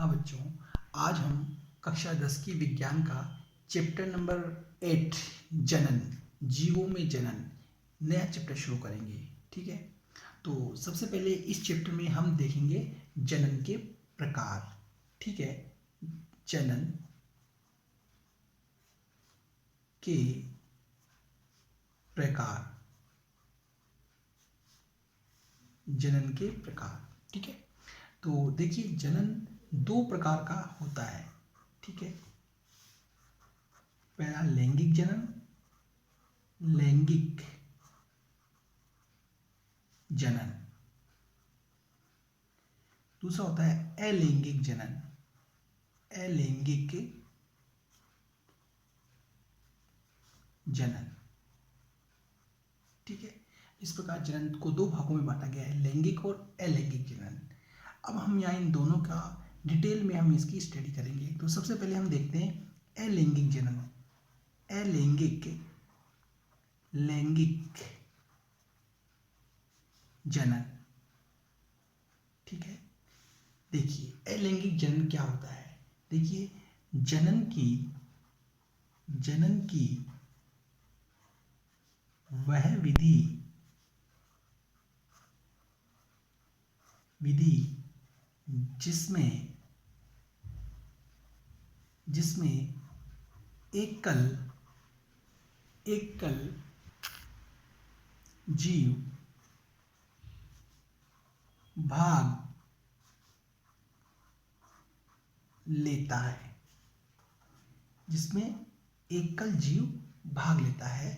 हाँ बच्चों, आज हम कक्षा 10 की विज्ञान का चैप्टर नंबर 8 जनन, जीवों में जनन, नया चैप्टर शुरू करेंगे। ठीक है, तो सबसे पहले इस चैप्टर में हम देखेंगे जनन के प्रकार। ठीक है, जनन के प्रकार, जनन के प्रकार। ठीक है, तो देखिए जनन दो प्रकार का होता है। ठीक है, पहला लैंगिक जनन, लैंगिक जनन। दूसरा होता है अलैंगिक जनन, अलैंगिक जनन। ठीक है, इस प्रकार जनन को दो भागों में बांटा गया है, लैंगिक और अलैंगिक जनन। अब हम यहाँ इन दोनों का डिटेल में हम इसकी स्टडी करेंगे। तो सबसे पहले हम देखते हैं अलैंगिक जनन, अलैंगिक लैंगिक जनन। ठीक है, देखिए अलैंगिक जनन क्या होता है। देखिए जनन की वह विधि जिसमें एकल जीव भाग लेता है, जिसमें एकल जीव भाग लेता है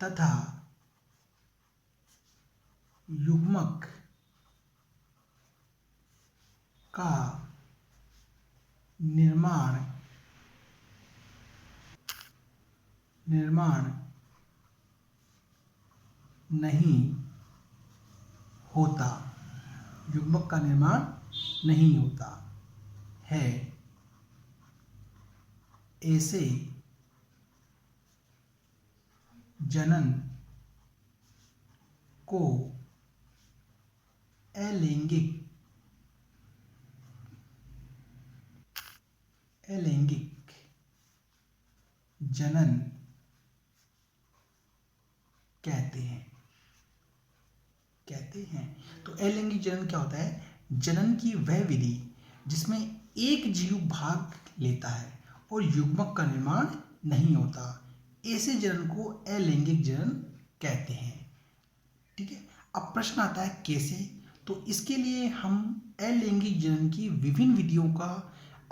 तथा युग्मक का निर्माण नहीं होता, युग्मक का निर्माण नहीं होता है। ऐसे जनन को अलैंगिक जनन कहते हैं। तो अलैंगिक जनन क्या होता है? जनन की वह विधि जिसमें एक जीव भाग लेता है और युग्मक का निर्माण नहीं होता, ऐसे जनन को अलैंगिक जनन कहते हैं। ठीक है, अब प्रश्न आता है कैसे? तो इसके लिए हम अलैंगिक जनन की विभिन्न विधियों का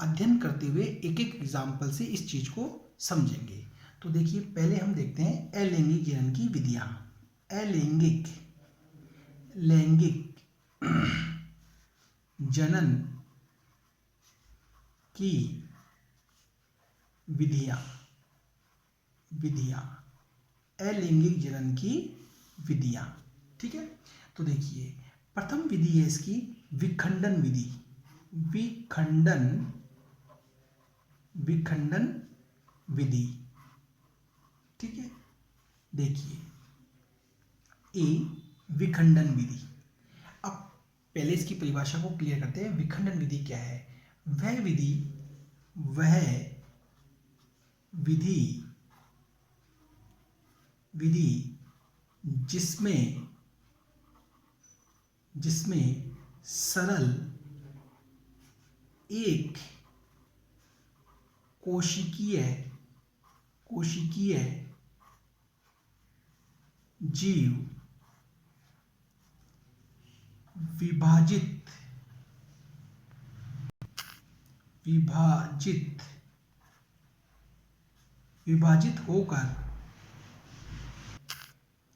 अध्ययन करते हुए एक एक एग्जाम्पल से इस चीज को समझेंगे। तो देखिए पहले हम देखते हैं अलैंगिक जनन की विधियां। लैंगिक जनन की विधियां अलैंगिक जनन की विधियां। ठीक है, तो देखिए प्रथम विधि है इसकी विखंडन विधि। विखंडन विधि। ठीक है, देखिए ए विखंडन विधि। अब पहले इसकी परिभाषा को क्लियर करते हैं। विखंडन विधि क्या है? वह विधि जिसमें सरल एक कोशिकीय जीव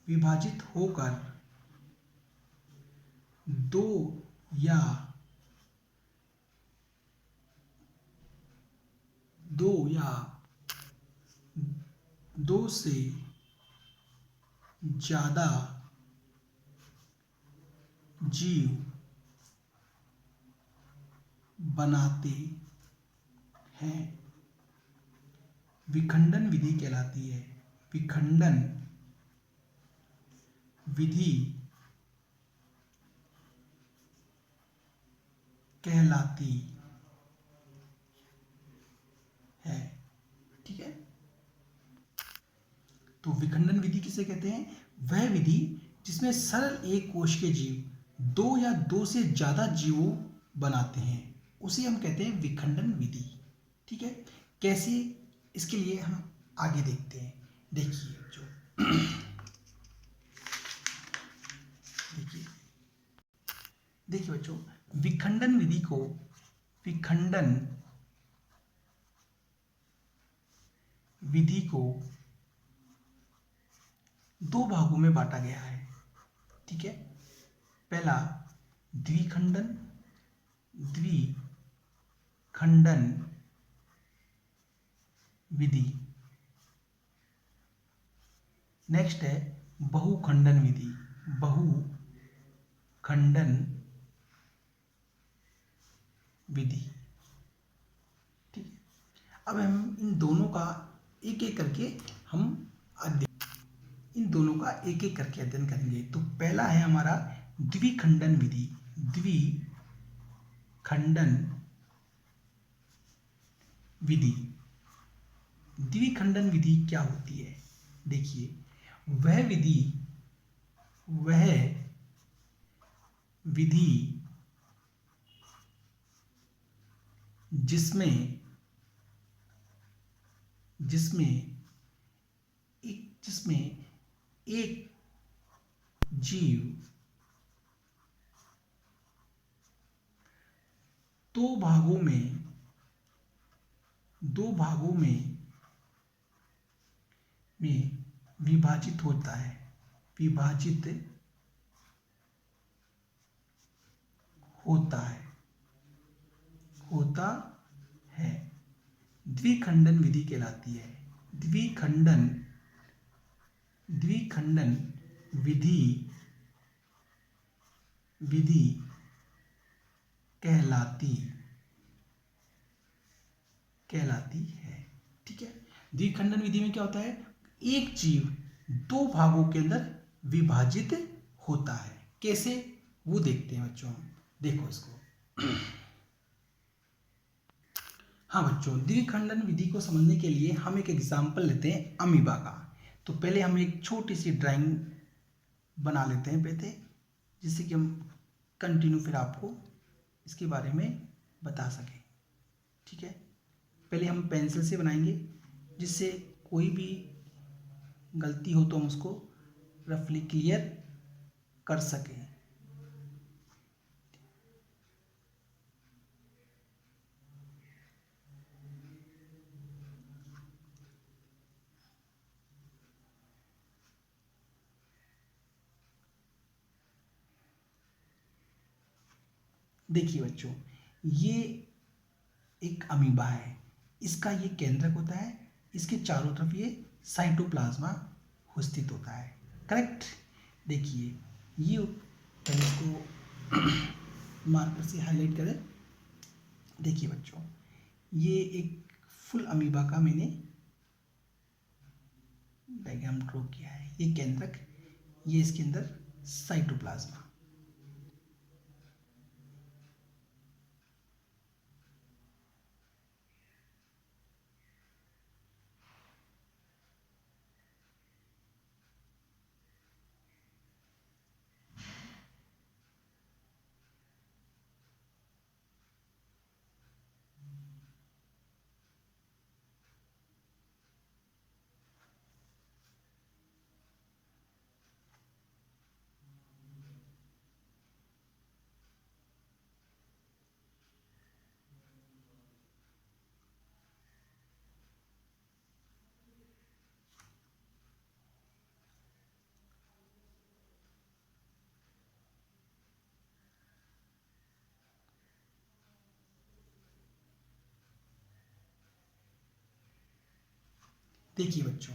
विभाजित होकर दो से ज्यादा जीव बनाते हैं, विखंडन विधि कहलाती है। विखंडन विधि कहलाती तो विखंडन विधि किसे कहते हैं? वह विधि जिसमें सरल एक कोशिकीय जीव दो या दो से ज्यादा जीवों बनाते हैं, उसे हम कहते हैं विखंडन विधि। ठीक है, कैसे, इसके लिए हम आगे देखते हैं। देखिए जो देखिए देखिए बच्चों, विखंडन विधि को विखंडन विधि को दो भागों में बांटा गया है। ठीक है, पहला द्विखंडन द्विखंडन विधि, नेक्स्ट है बहुखंडन विधि, बहुखंडन विधि। ठीक है, अब हम इन दोनों का एक एक करके अध्ययन करेंगे। तो पहला है हमारा द्विखंडन विधि। द्विखंडन विधि, द्विखंडन विधि क्या होती है? देखिए, वह विधि जिसमें एक जीव दो भागों में विभाजित होता है, होता है, द्विखंडन विधि कहलाती है। द्विखंडन विधि कहलाती है। ठीक है, द्विखंडन विधि में क्या होता है? एक जीव दो भागों के अंदर विभाजित होता है। कैसे, वो देखते हैं बच्चों। देखो इसको। हाँ बच्चों, द्विखंडन विधि को समझने के लिए हम एक एग्जाम्पल लेते हैं अमीबा का। तो पहले हम एक छोटी सी ड्राइंग बना लेते हैं पहले, जिससे कि हम कंटिन्यू फिर आपको इसके बारे में बता सकें। ठीक है, पहले हम पेंसिल से बनाएंगे, जिससे कोई भी गलती हो तो हम उसको रफली क्लियर कर सकें। देखिए बच्चों, ये एक अमीबा है, इसका ये केंद्रक होता है, इसके चारों तरफ ये साइटोप्लाज्मा स्थित होता है। करेक्ट। देखिए, ये पहले इसको मार्कर से हाईलाइट करें। देखिए बच्चों, ये एक फुल अमीबा का मैंने डायग्राम ड्रॉ किया है। ये केंद्रक, ये इसके अंदर साइटोप्लाज्मा। देखिए बच्चों,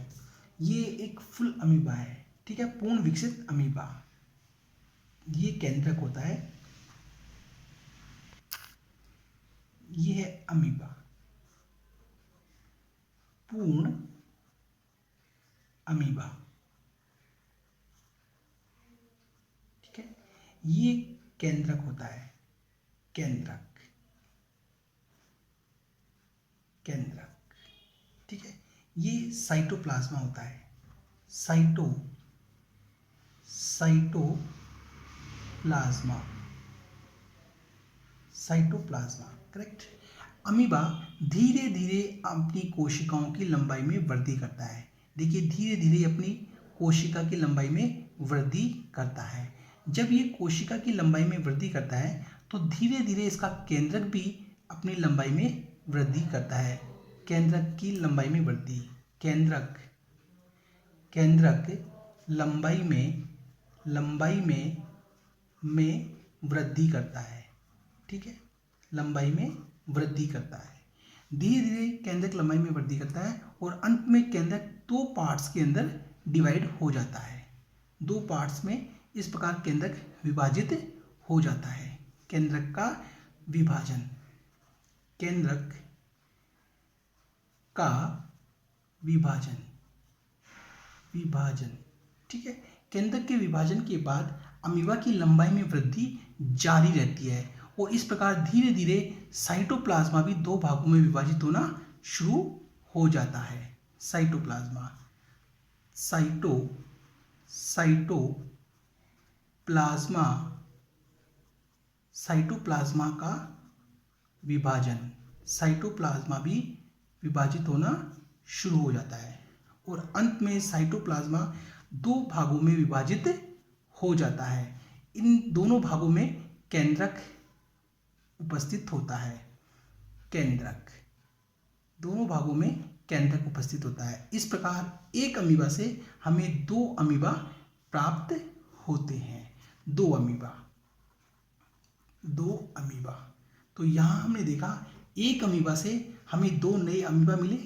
ये एक फुल अमीबा है। ठीक है, पूर्ण विकसित अमीबा। ये केंद्रक होता है, ये है अमीबा, पूर्ण अमीबा। ठीक है, ये केंद्रक होता है, केंद्रक। ठीक है, ये साइटोप्लाज्मा होता है। Cytoplasm, correct. अमीबा धीरे धीरे अपनी कोशिकाओं की लंबाई में वृद्धि करता है। देखिए, धीरे धीरे अपनी कोशिका की लंबाई में वृद्धि करता है। जब ये कोशिका की लंबाई में वृद्धि करता है तो धीरे धीरे इसका केंद्रक भी अपनी लंबाई में वृद्धि करता है। केंद्रक की लंबाई में वृद्धि, केंद्रक लंबाई में वृद्धि करता है। ठीक है, लंबाई में वृद्धि करता है। धीरे धीरे केंद्रक लंबाई में वृद्धि करता है और अंत में केंद्रक दो पार्ट्स के अंदर डिवाइड हो जाता है। दो पार्ट्स में इस प्रकार केंद्रक विभाजित हो जाता है। केंद्रक का विभाजन, केंद्रक का विभाजन, ठीक है। केंद्रक के विभाजन के बाद अमीबा की लंबाई में वृद्धि जारी रहती है और इस प्रकार धीरे धीरे साइटोप्लाज्मा भी दो भागों में विभाजित होना शुरू हो जाता है। साइटोप्लाज्मा का विभाजन, साइटोप्लाज्मा भी विभाजित होना शुरू हो जाता है और अंत में साइटोप्लाज्मा दो भागों में विभाजित हो जाता है। इन दोनों भागों में केंद्रक उपस्थित होता है। केंद्रक, दोनों भागों में केंद्रक उपस्थित होता है। इस प्रकार एक अमीबा से हमें दो अमीबा प्राप्त होते हैं। दो अमीबा। तो यहाँ हमने देखा एक अमीबा से हमें दो नए अमीबा मिले।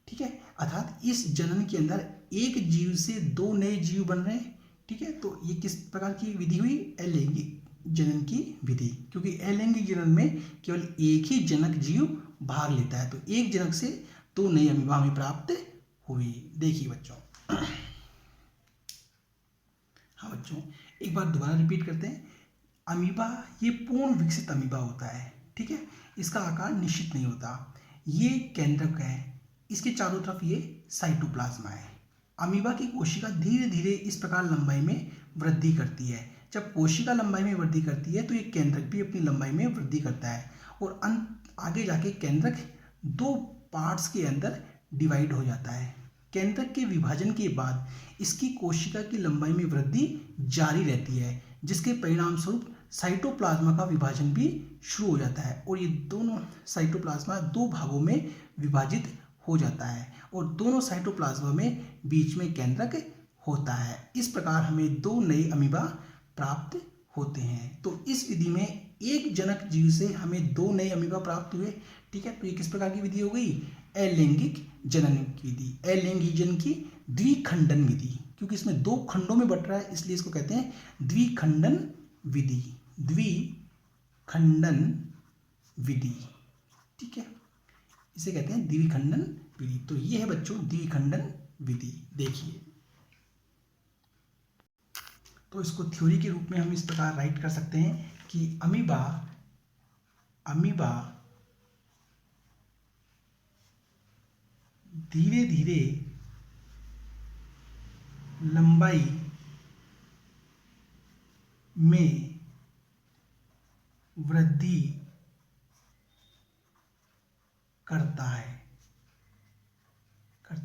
ठीक है, अर्थात इस जनन के अंदर एक जीव से दो नए जीव बन रहे हैं। ठीक है, तो ये किस प्रकार की विधि हुई? अलैंगिक जनन की विधि, क्योंकि अलैंगिक जनन में केवल एक ही जनक जीव भाग लेता है। तो एक जनक से दो नई अमीबा हमें प्राप्त हुई। देखिए बच्चों, हाँ बच्चों, एक बार दोबारा रिपीट करते हैं। अमीबा ये पूर्ण विकसित अमीबा होता है। ठीक है, इसका आकार निश्चित नहीं होता। ये केंद्रक है, इसके चारों तरफ ये साइटोप्लाज्मा है। अमीबा की कोशिका धीरे धीरे इस प्रकार लंबाई में वृद्धि करती है। जब कोशिका लंबाई में वृद्धि करती है तो ये केंद्रक भी अपनी लंबाई में वृद्धि करता है और आगे जाके केंद्रक दो पार्ट्स के अंदर डिवाइड हो जाता है। केंद्रक के विभाजन के बाद इसकी कोशिका की लंबाई में वृद्धि जारी रहती है, जिसके परिणाम स्वरूप साइटोप्लाज्मा का विभाजन भी शुरू हो जाता है और ये दोनों साइटोप्लाज्मा दो भागों में विभाजित हो जाता है और दोनों साइटोप्लाज्मा में बीच में केंद्रक होता है। इस प्रकार हमें दो नए अमीबा प्राप्त होते हैं। तो इस विधि में एक जनक जीव से हमें दो नए अमीबा प्राप्त हुए। ठीक है, तो ये किस प्रकार की विधि हो गई? अलैंगिक जनन की विधि, अलैंगिक जनन की द्विखंडन विधि, क्योंकि इसमें दो खंडों में बट रहा है इसलिए इसको कहते हैं द्विखंडन विधि। द्विखंडन विधि, ठीक है, इसे कहते हैं द्विखंडन विधि। तो ये है बच्चों द्विखंडन विधि। देखिए, तो इसको थ्योरी के रूप में हम इस प्रकार राइट कर सकते हैं कि अमीबा धीरे धीरे लंबाई में वृद्धि करता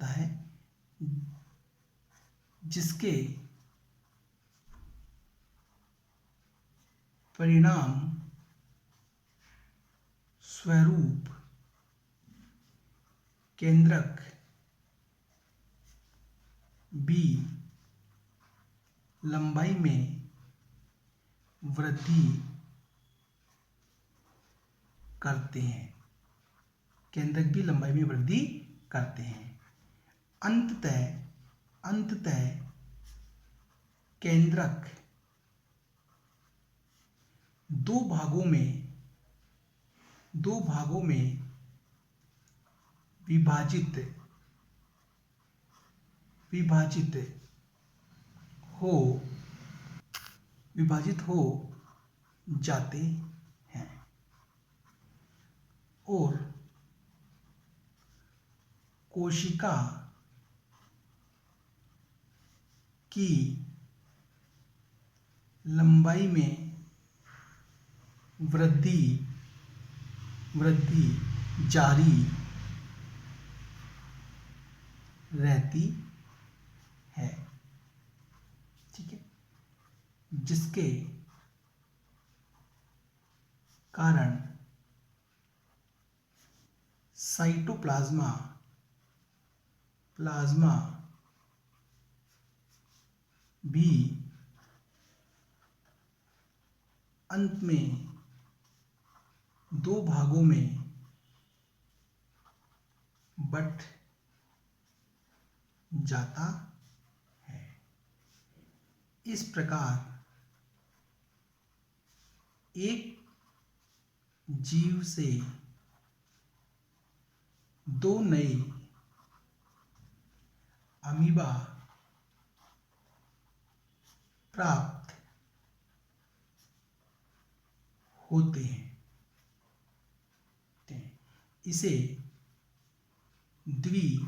है जिसके परिणाम स्वरूप केंद्रक भी लंबाई में वृद्धि करते हैं। केंद्रक भी लंबाई में वृद्धि करते हैं। अंततः केंद्रक दो भागों में विभाजित हो जाते हैं और कोशिका की लंबाई में वृद्धि वृद्धि जारी रहती है। ठीक है, जिसके कारण साइटोप्लाज्मा प्लाज्मा भी अंत में दो भागों में बट जाता है। इस प्रकार एक जीव से दो नए अमीबा प्राप्त होते हैं। इसे द्विखंडन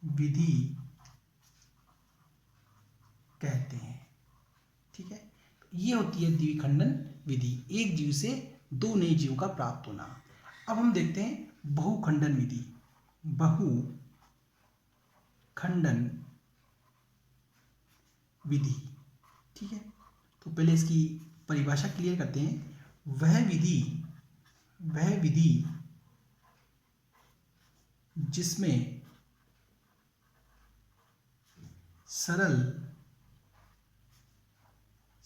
विधि कहते हैं। ठीक है, तो ये होती है द्विखंडन विधि, एक जीव से दो नए जीव का प्राप्त होना। अब हम देखते हैं बहुखंडन विधि। बहुखंडन विधि, ठीक है, तो पहले इसकी परिभाषा क्लियर करते हैं। वह विधि जिसमें सरल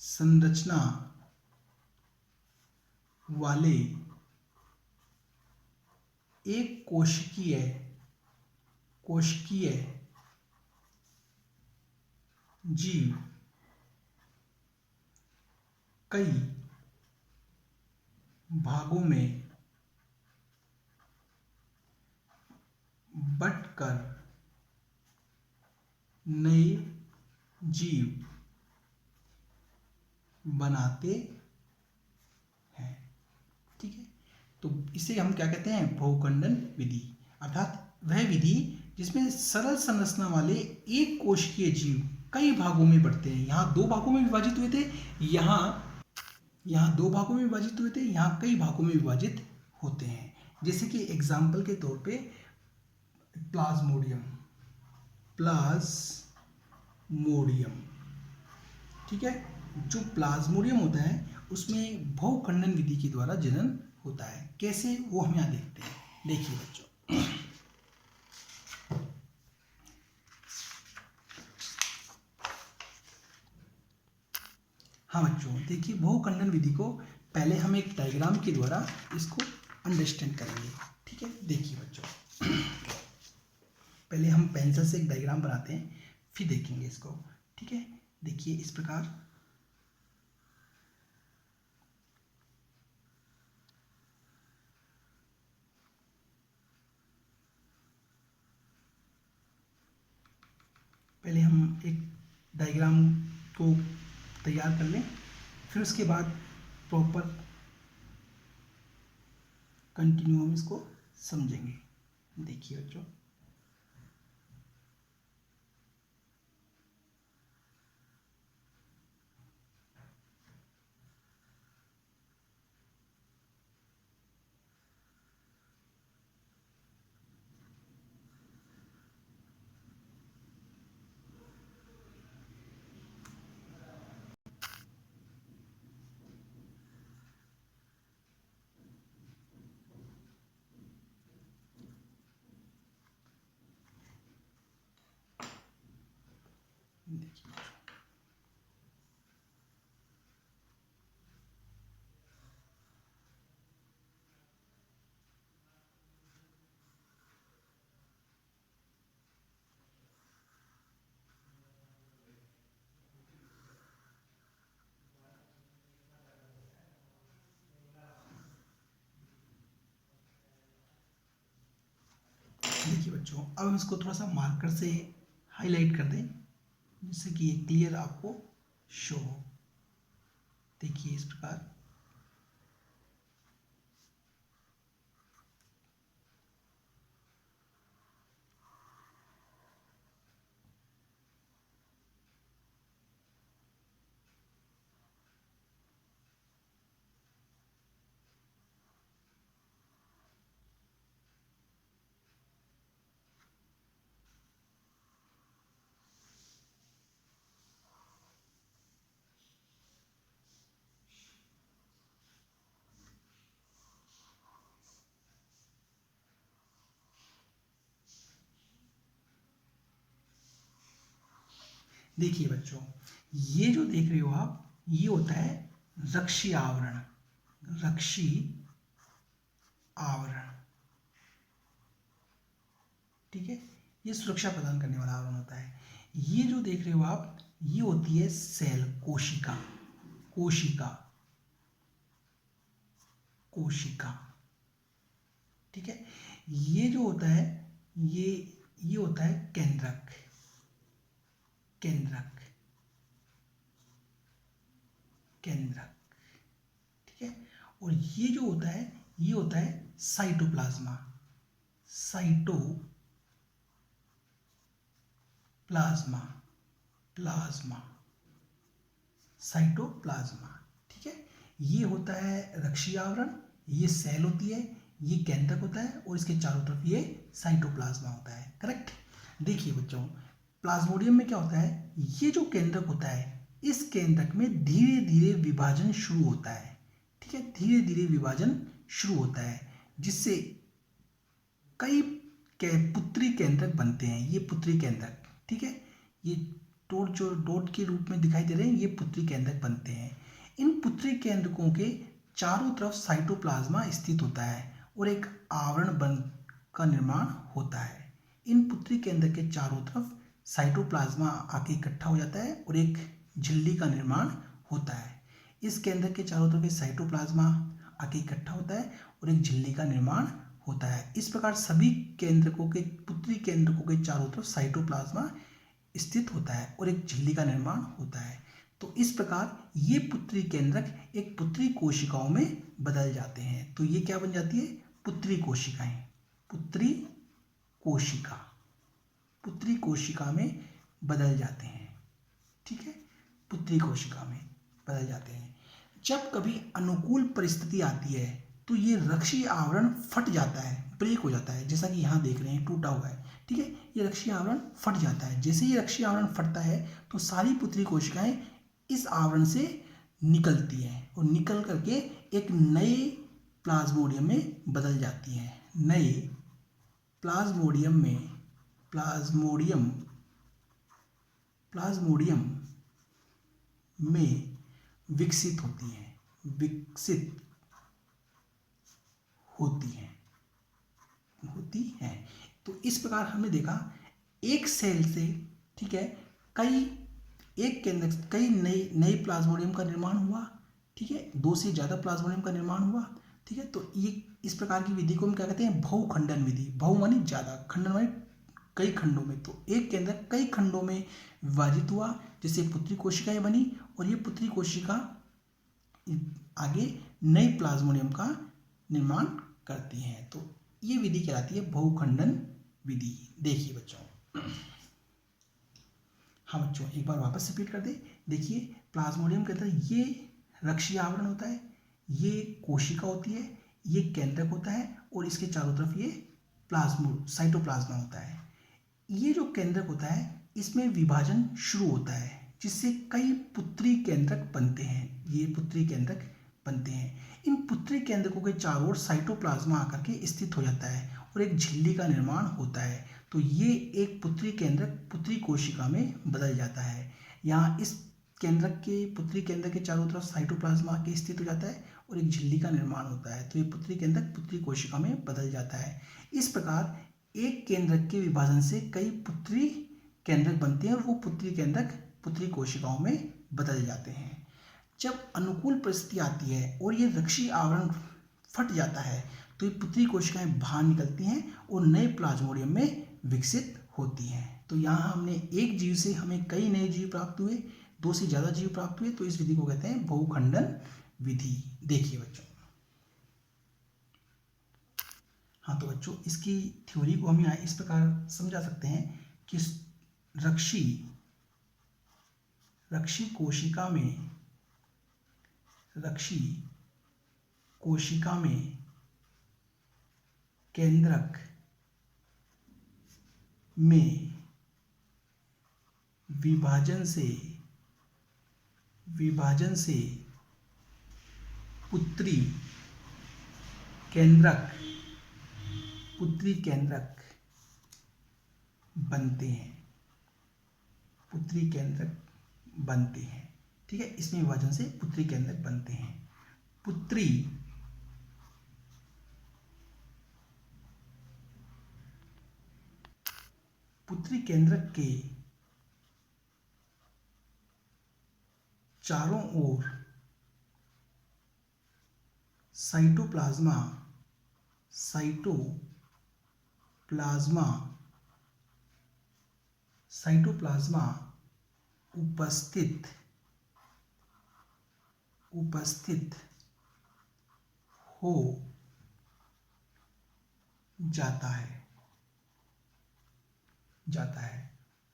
संरचना वाले एक कोशिकीय जीव कई भागों में बंटकर नए जीव बनाते हैं। ठीक है, तो इसे हम क्या कहते हैं, बहुखंडन विधि। अर्थात वह विधि जिसमें सरल संरचना वाले एक कोशिकीय जीव कई भागों में बढ़ते हैं। यहाँ दो भागों में विभाजित हुए थे, यहाँ दो भागों में विभाजित हुए थे, यहाँ कई भागों में विभाजित होते हैं। जैसे कि एग्जाम्पल के तौर पे प्लाज्मोडियम, ठीक है, जो प्लाज्मोडियम होता है उसमें बहुखंडन विधि के द्वारा जनन होता है। कैसे, वो हम यहाँ देखते हैं। देखिए बच्चों, हाँ बच्चों, देखिए बहुखंडन विधि को पहले हम एक डायग्राम के द्वारा इसको अंडरस्टैंड करेंगे। ठीक है, देखिए बच्चों, पहले हम पेंसिल से एक डायग्राम बनाते हैं, फिर देखेंगे इसको। ठीक है, देखिए इस प्रकार पहले हम एक डायग्राम को तैयार कर लें, फिर उसके बाद प्रॉपर कंटिन्यू हम इसको समझेंगे। देखिए बच्चों, अब हम इसको थोड़ा सा मार्कर से हाईलाइट कर दें, जिससे कि ये क्लियर आपको शो हो। देखिए इस प्रकार देखिए बच्चों, ये जो देख रहे हो आप, ये होता है रक्षी आवरण। रक्षी आवरण, ठीक है, ये सुरक्षा प्रदान करने वाला आवरण होता है। ये जो देख रहे हो आप, ये होती है सेल, कोशिका। कोशिका, कोशिका, ठीक है। ये जो होता है, ये होता है केंद्रक। केंद्रक, केंद्रक, ठीक है। और ये जो होता है, ये होता है साइटोप्लाज्मा। साइटोप्लाज्मा, प्लाज्मा, साइटोप्लाज्मा, ठीक है। ये होता है रक्षी आवरण, ये सेल होती है, ये केंद्रक होता है, और इसके चारों तरफ ये साइटोप्लाज्मा होता है। करेक्ट। देखिए बच्चों, प्लाज्मोडियम में क्या होता है, ये जो केंद्रक होता है, इस केंद्रक में धीरे धीरे विभाजन शुरू होता है, ठीक है, धीरे धीरे विभाजन शुरू होता है, जिससे कई पुत्री केंद्रक बनते हैं। ये पुत्री केंद्रक, ठीक है, ये डॉट के रूप में दिखाई दे रहे हैं, ये पुत्री केंद्रक बनते हैं। इन पुत्री केंद्रकों के चारों तरफ साइटोप्लाज्मा स्थित होता है और एक आवरण बन का निर्माण होता है। इन पुत्री केंद्र के चारों तरफ साइटोप्लाज्मा आके इकट्ठा हो जाता है और एक झिल्ली का निर्माण होता है। इस केंद्र के चारों तरफ साइटोप्लाज्मा आके इकट्ठा होता है और एक झिल्ली का निर्माण होता है। इस प्रकार सभी केंद्रकों के, पुत्री केंद्रकों के चारों तरफ साइटोप्लाज्मा स्थित होता है और एक झिल्ली का निर्माण होता है। तो इस प्रकार ये पुत्री केंद्रक एक पुत्री कोशिकाओं में बदल जाते हैं। तो ये क्या बन जाती है, पुत्री कोशिकाएं। पुत्री कोशिका, पुत्री कोशिका में बदल जाते हैं, ठीक है, पुत्री कोशिका में बदल जाते हैं। जब कभी अनुकूल परिस्थिति आती है तो ये रक्षी आवरण फट जाता है, ब्रेक हो जाता है, जैसा कि यहाँ देख रहे हैं टूटा हुआ है, ठीक है। ये रक्षी आवरण फट जाता है। जैसे ये रक्षी आवरण फटता है तो सारी पुत्री कोशिकाएं इस आवरण से निकलती हैं और निकल करके एक नए प्लाज्मोडियम में बदल जाती हैं। नए प्लाज्मोडियम में, प्लाज्मोडियम में विकसित होती हैं, विकसित होती हैं। तो इस प्रकार हमने देखा एक सेल से, ठीक है, एक केंद्र कई नए प्लाज्मोडियम का निर्माण हुआ, ठीक है, 2 से ज़्यादा प्लाज्मोडियम का निर्माण हुआ, ठीक है। तो ये इस प्रकार की विधि को हम क्या कहते हैं, बहुखंडन विधि। बहु मानी ज़्यादा, खंडन मानी कई खंडों में। तो एक केंद्र कई खंडों में विभाजित हुआ, जिससे पुत्री कोशिकाएं बनी और ये पुत्री कोशिका आगे नए प्लाज्मोडियम का निर्माण करती हैं। तो ये विधि कहलाती है बहुखंडन विधि। देखिए बच्चों, हाँ बच्चों, एक बार वापस रिपीट कर दे। देखिए, प्लाज्मोडियम के अंदर ये रक्षीय आवरण होता है, ये कोशिका होती है, ये केंद्रक होता है और इसके चारों तरफ ये साइटोप्लाज्मा होता है। ये जो केंद्रक होता है, इसमें विभाजन शुरू होता है, जिससे कई पुत्री केंद्रक बनते हैं। ये पुत्री केंद्रक बनते हैं। इन पुत्री केंद्रकों के चारों ओर साइटोप्लाज्मा आकर के स्थित हो जाता है और एक झिल्ली का निर्माण होता है। तो ये एक पुत्री केंद्रक पुत्री कोशिका में बदल जाता है। यहाँ इस पुत्री केंद्र के चारों तरफ साइटोप्लाज्मा आके स्थित हो जाता है और एक झिल्ली का निर्माण होता है। तो ये पुत्री केंद्रक पुत्री कोशिका में बदल जाता है। इस प्रकार एक केंद्रक के विभाजन से कई पुत्री केंद्रक बनते हैं और वो पुत्री केंद्रक पुत्री कोशिकाओं में बदल जाते हैं। जब अनुकूल परिस्थिति आती है और ये रक्षी आवरण फट जाता है तो ये पुत्री कोशिकाएं बाहर निकलती हैं और नए प्लाज्मोडियम में विकसित होती हैं। तो यहाँ हमने एक जीव से हमें कई नए जीव प्राप्त हुए, 2 से ज़्यादा जीव प्राप्त हुए, तो इस विधि को कहते हैं बहुखंडन विधि। देखिए बच्चों, हाँ तो बच्चों, इसकी थ्योरी को हम यहाँ इस प्रकार समझा सकते हैं कि रक्षी कोशिका में केंद्रक में विभाजन से पुत्री केंद्रक बनते हैं। पुत्री केंद्रक बनते हैं। ठीक है, इसमें विभाजन से पुत्री केंद्रक बनते हैं। पुत्री केंद्रक के चारों ओर साइटोप्लाज्मा उपस्थित हो जाता है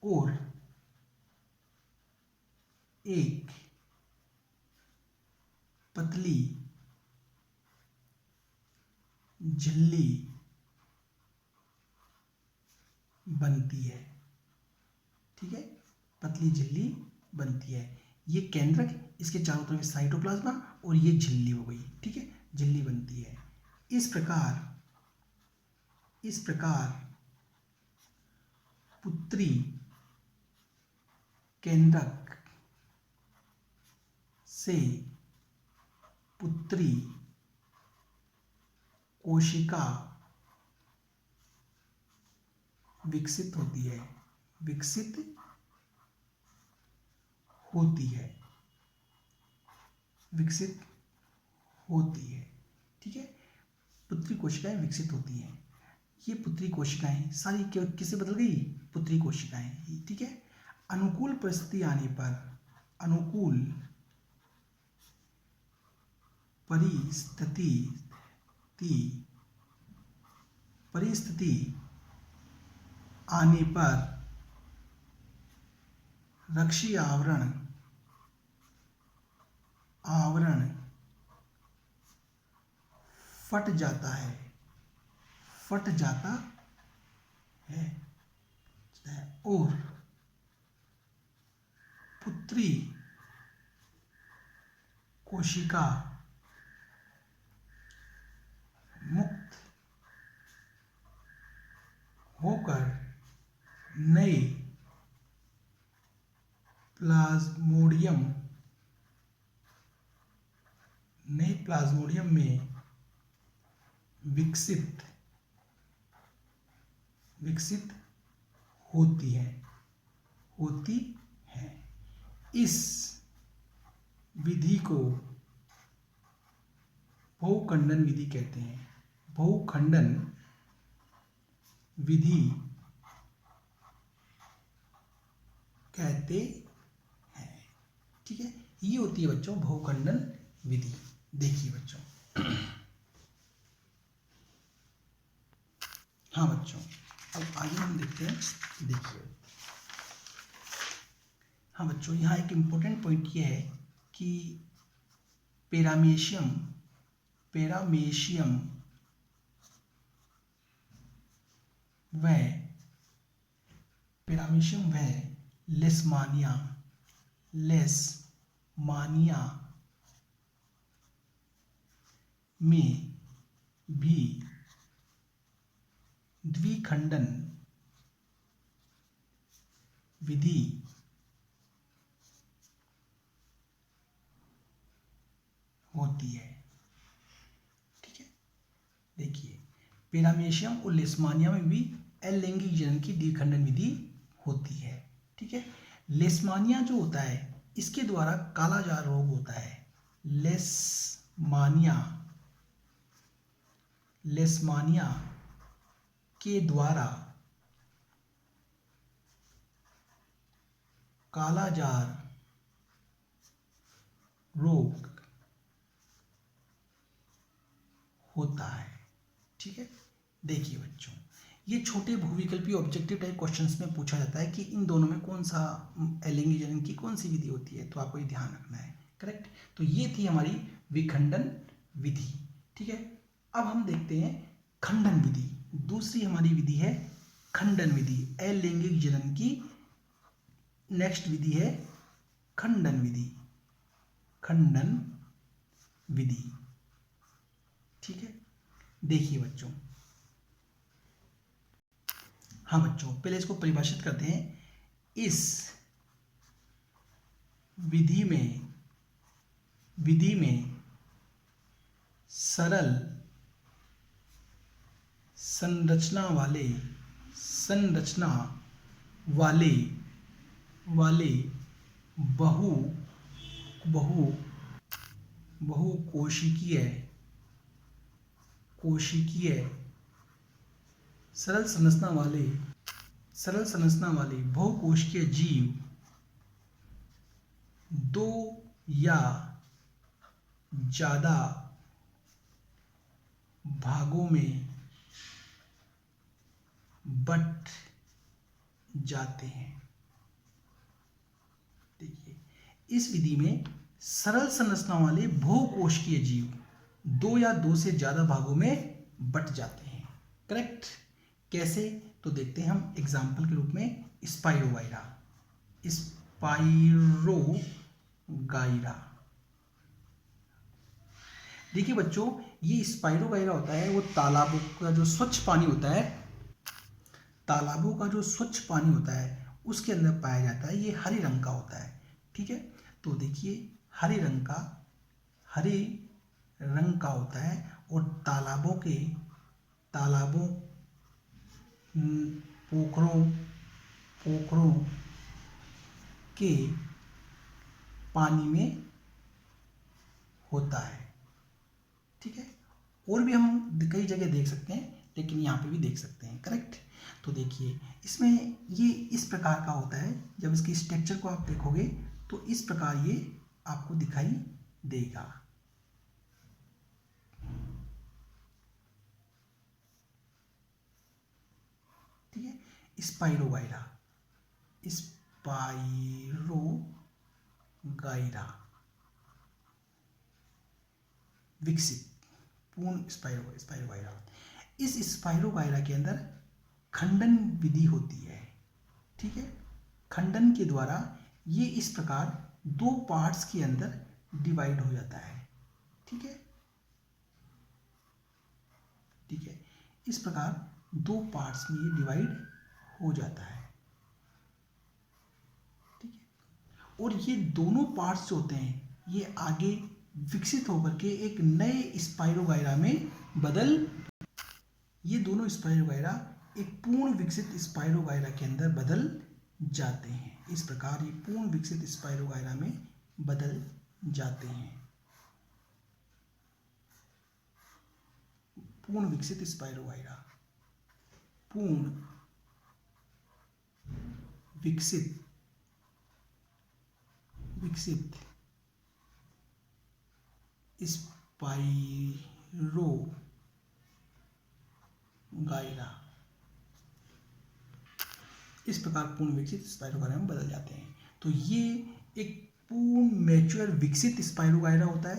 और एक पतली झिल्ली बनती है। ठीक है, पतली झिल्ली बनती है। ये केंद्रक, इसके चारों तरफ साइटोप्लाज्मा और ये झिल्ली हो गई। ठीक है, झिल्ली बनती है। इस प्रकार पुत्री केंद्रक से पुत्री कोशिका विकसित होती है। ठीक है, पुत्री कोशिकाएं विकसित होती हैं। ये पुत्री कोशिकाएं सारी किससे बदल गई? पुत्री कोशिकाएं। ठीक है, अनुकूल परिस्थिति आने पर रक्षीय आवरण फट जाता है और पुत्री कोशिका मुक्त होकर नए प्लाज्मोडियम में विकसित होती है। इस विधि को बहुखंडन विधि कहते हैं। बहुखंडन विधि कहते हैं। ठीक है, ये होती है बच्चों बहुखंडन विधि। देखिए बच्चों, हाँ बच्चों, अब आगे हम देखते हैं। देखिए, हाँ बच्चों, यहाँ एक इम्पोर्टेंट पॉइंट ये है कि पैरामेशियम व लेशमानिया में भी द्विखंडन विधि होती है। ठीक है, देखिए, पैरामेशियम और लेशमानिया में भी अलैंगिक जनन की द्विखंडन विधि होती है। ठीक है, लेशमानिया जो होता है, इसके द्वारा कालाजार रोग होता है। लेशमानिया के द्वारा कालाजार रोग होता है। ठीक है, देखिए बच्चों, ये छोटे भूविकल्पी ऑब्जेक्टिव टाइप क्वेश्चंस में पूछा जाता है कि इन दोनों में कौन सा अलैंगिक जनन की कौन सी विधि होती है, तो आपको ये ध्यान रखना है। करेक्ट, तो ये थी हमारी विखंडन विधि। ठीक है, अब हम देखते हैं खंडन विधि। दूसरी हमारी विधि है खंडन विधि। अलैंगिक जनन की नेक्स्ट विधि है खंडन विधि। ठीक है, देखिए बच्चों, हाँ बच्चों, पहले इसको परिभाषित करते हैं। इस विधि में सरल संरचना वाले बहु बहु बहुकोशिकीय सरल संरचना वाले बहुकोशिकीय जीव दो या ज़्यादा भागों में बट जाते हैं। देखिए, इस विधि में सरल संरचना वाले बहुकोशिकीय जीव दो या दो से ज़्यादा भागों में बट जाते हैं। करेक्ट। कैसे? तो देखते हैं हम एग्जाम्पल के रूप में स्पाइरोगाइरा। देखिए बच्चों, ये स्पाइरोगाइरा होता है वो तालाबों का जो स्वच्छ पानी होता है उसके अंदर पाया जाता है। ये हरे रंग का होता है। ठीक है, तो देखिए हरे रंग का होता है और तालाबों पोखरों के पानी में होता है। ठीक है, और भी हम कई जगह देख सकते हैं, लेकिन यहाँ पे भी देख सकते हैं। करेक्ट। तो देखिए इसमें ये इस प्रकार का होता है। जब इसकी स्ट्रक्चर को आप देखोगे तो इस प्रकार ये आपको दिखाई देगा। ठीक है, स्पाइरोगाइरा विकसित पूर्ण स्पाइरोगाइरा। इस स्पाइरोगाइरा के अंदर खंडन विधि होती है। ठीक है, खंडन के द्वारा ये इस प्रकार दो पार्ट्स के अंदर डिवाइड हो जाता है। ठीक है, इस प्रकार दो पार्ट्स में ये डिवाइड हो जाता है। ठीक है, और ये दोनों पार्ट्स जो होते हैं ये आगे विकसित होकर के एक नए स्पाइरोगाइरा में ये दोनों स्पाइरोगाइरा एक पूर्ण विकसित स्पाइरोगाइरा के अंदर बदल जाते हैं। इस प्रकार ये पूर्ण विकसित स्पाइरोगाइरा में बदल जाते हैं। पूर्ण विकसित स्पाइरोगाइरा इस प्रकार पूर्ण विकसित स्पाइरोगाइरा में बदल जाते हैं। तो ये एक पूर्ण मैच्योर विकसित स्पाइरोगाइरा होता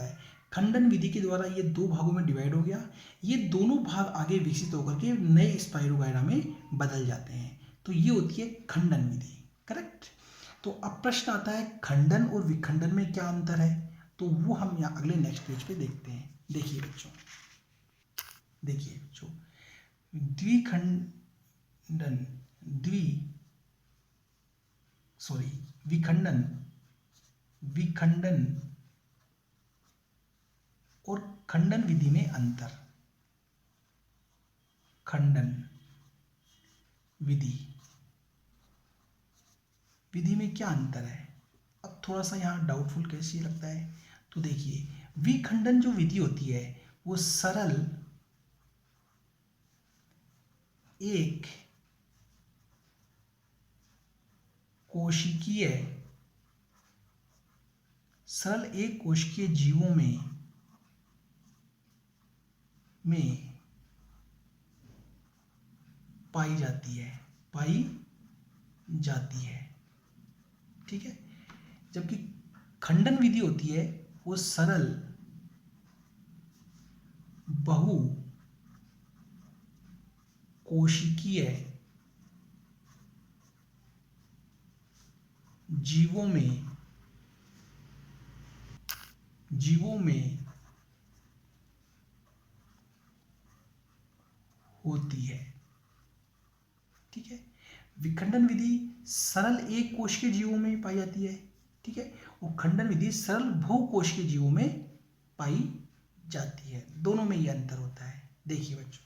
है। खंडन विधि के द्वारा ये दो भागों में डिवाइड हो गया। ये दोनों भाग आगे विकसित होकर के नए स्पाइरोगाइरा में बदल जाते हैं। तो ये होती है खंडन विधि। करेक्ट। तो अब प्रश्न आता है खंडन और विखंडन में क्या अंतर है? तो वो हम यहाँ अगले नेक्स्ट पेज पे देखते हैं। देखिए बच्चों, विखंडन और खंडन विधि में अंतर। खंडन विधि में क्या अंतर है? अब थोड़ा सा यहाँ डाउटफुल कैसे लगता है, तो देखिए विखंडन जो विधि होती है वो सरल एक कोशिकीय जीवों में पाई जाती है। ठीक है, जबकि खंडन विधि होती है वो सरल बहु कोशिकीय जीवों में होती है। ठीक है, विखंडन विधि सरल एक कोशिकीय जीवों में पाई जाती है, ठीक है, और खंडन विधि सरल बहुकोशिकीय जीवों में पाई जाती है। दोनों में ये अंतर होता है। देखिए बच्चों,